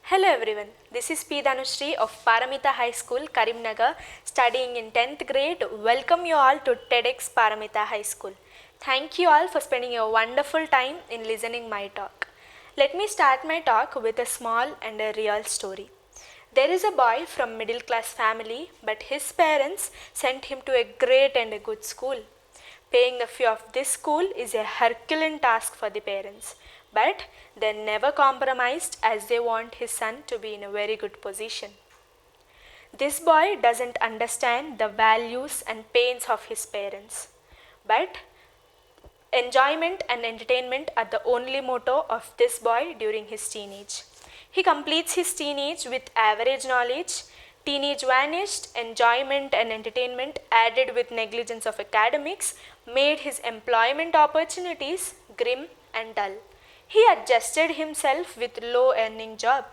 Hello everyone, this is Dhanusri of Paramita High School, Karimnagar, studying in 10th grade. Welcome you all to TEDxParamita High School. Thank you all for spending a wonderful time in listening my talk. Let me start my talk with a small and a real story. There is a boy from middle class family, but his parents sent him to a great and a good school. Paying the fee of this school is a Herculean task for the parents, but they never compromised as they want his son to be in a very good position. This boy doesn't understand the values and pains of his parents, but enjoyment and entertainment are the only motto of this boy during his teenage. He completes his teenage with average knowledge. Teenage vanished, enjoyment and entertainment added with negligence of academics made his employment opportunities grim and dull. He adjusted himself with low earning job.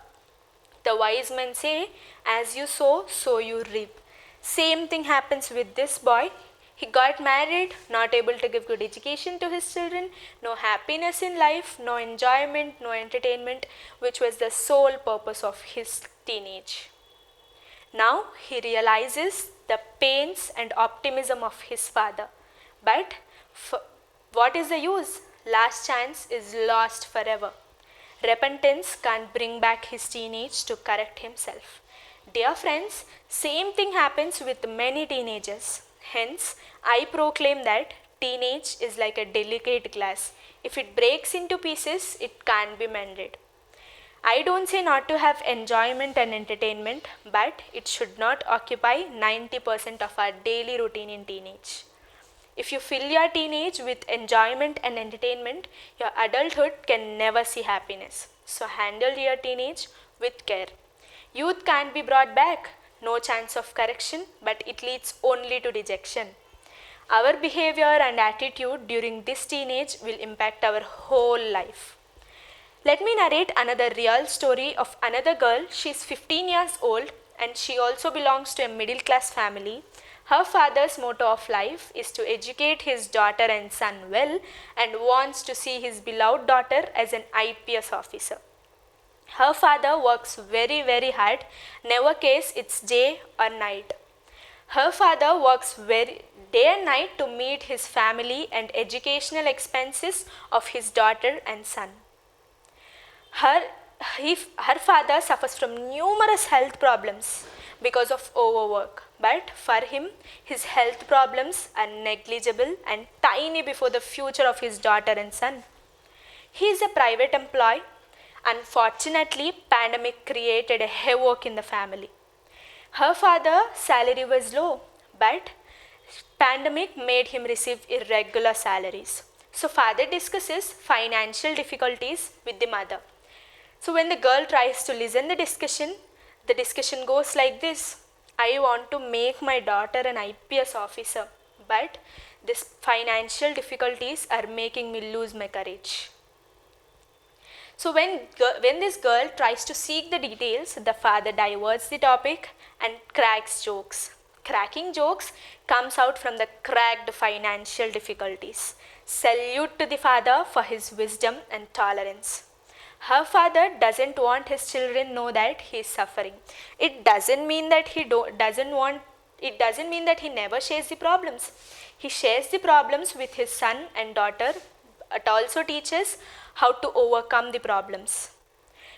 The wise men say, as you sow, so you reap. Same thing happens with this boy. He got married, not able to give good education to his children, no happiness in life, no enjoyment, no entertainment, which was the sole purpose of his teenage. Now he realizes the pains and optimism of his father. But what is the use? Last chance is lost forever. Repentance can't bring back his teenage to correct himself. Dear friends, same thing happens with many teenagers. Hence, I proclaim that teenage is like a delicate glass. If it breaks into pieces, it can't be mended. I don't say not to have enjoyment and entertainment, but it should not occupy 90% of our daily routine in teenage. If you fill your teenage with enjoyment and entertainment, your adulthood can never see happiness. So handle your teenage with care. Youth can't be brought back, no chance of correction, but it leads only to dejection. Our behavior and attitude during this teenage will impact our whole life. Let me narrate another real story of another girl. She is 15 years old and she also belongs to a middle class family. Her father's motto of life is to educate his daughter and son well and wants to see his beloved daughter as an IPS officer. Her father works very hard, never cares it's day or night. Her father works day and night to meet his family and educational expenses of his daughter and son. Her father suffers from numerous health problems because of overwork, but for him, his health problems are negligible and tiny before the future of his daughter and son. He is a private employee. Unfortunately, pandemic created a havoc in the family. Her father's salary was low, but pandemic made him receive irregular salaries. So father discusses financial difficulties with the mother. So when the girl tries to listen the discussion goes like this. I want to make my daughter an IPS officer, but these financial difficulties are making me lose my courage. So when this girl tries to seek the details, the father diverts the topic and cracks jokes. Cracking jokes comes out from the cracked financial difficulties. Salute to the father for his wisdom and tolerance. Her father doesn't want his children know that he is suffering. It doesn't mean that he never shares the problems. He shares the problems with his son and daughter. It also teaches how to overcome the problems.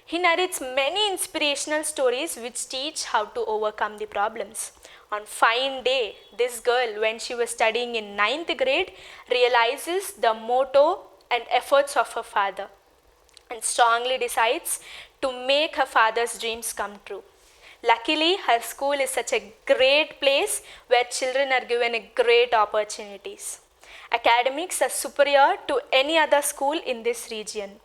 He narrates many inspirational stories which teach how to overcome the problems. On fine day, this girl, when she was studying in 9th grade, realizes the motto and efforts of her father and strongly decides to make her father's dreams come true. Luckily, her school is such a great place where children are given great opportunities. Academics are superior to any other school in this region.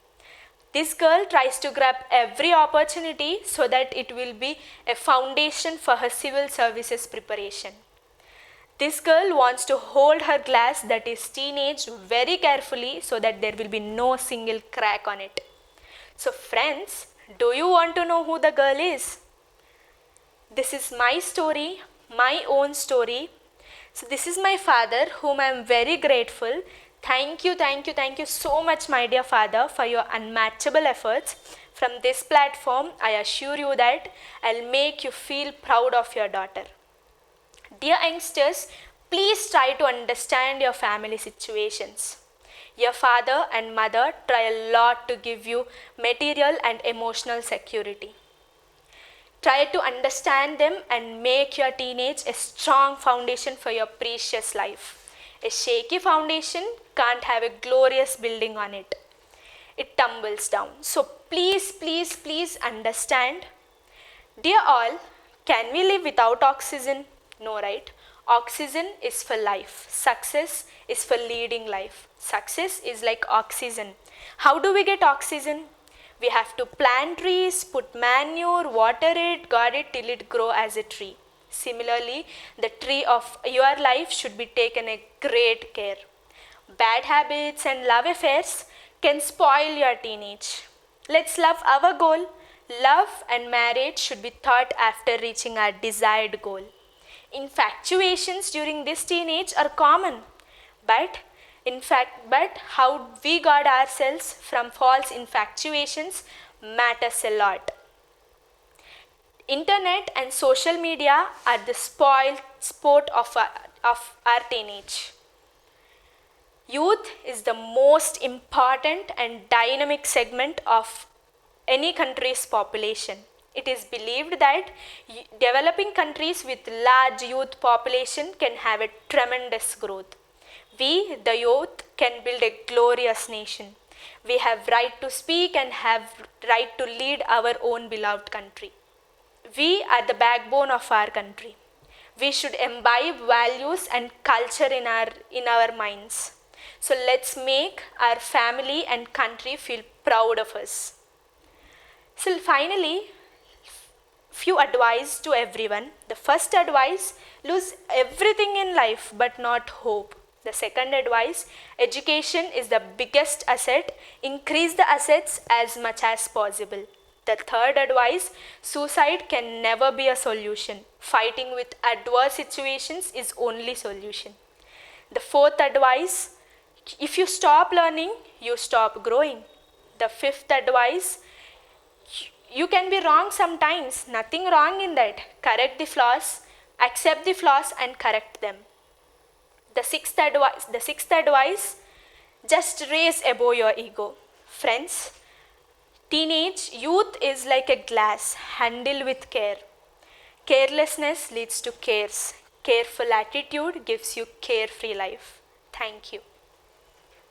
This girl tries to grab every opportunity so that it will be a foundation for her civil services preparation. This girl wants to hold her glass, that is teenage, very carefully so that there will be no single crack on it. So friends, do you want to know who the girl is? This is my story, my own story. So this is my father, whom I am very grateful. Thank you so much, my dear father, for your unmatchable efforts. From this platform, I assure you that I'll make you feel proud of your daughter. Dear youngsters, please try to understand your family situations. Your father and mother try a lot to give you material and emotional security. Try to understand them and make your teenage a strong foundation for your precious life. A shaky foundation can't have a glorious building on it. It tumbles down. So please understand. Dear all, can we live without oxygen? No, right? Oxygen is for life. Success is for leading life. Success is like oxygen. How do we get oxygen? We have to plant trees, put manure, water it, guard it till it grow as a tree. Similarly, the tree of your life should be taken a great care. Bad habits and love affairs can spoil your teenage. Let's love our goal. Love and marriage should be thought after reaching our desired goal. Infatuations during this teenage are common, but how we guard ourselves from false infatuations matters a lot. Internet and social media are the spoiled sport of our teenage. Youth is the most important and dynamic segment of any country's population. It is believed that developing countries with large youth population can have a tremendous growth. We, the youth, can build a glorious nation. We have right to speak and have right to lead our own beloved country. We are the backbone of our country. We should imbibe values and culture in our minds. So let's make our family and country feel proud of us. So finally, few advice to everyone. The first advice, lose everything in life but not hope. The second advice, education is the biggest asset. Increase the assets as much as possible. The third advice, suicide can never be a solution. Fighting with adverse situations is only solution. The fourth advice, if you stop learning, you stop growing. The fifth advice, you can be wrong sometimes, nothing wrong in that. Correct the flaws, accept the flaws and correct them. The sixth advice, just raise above your ego. Friends, teenage youth is like a glass, handle with care. Carelessness leads to cares. Careful attitude gives you carefree life. Thank you.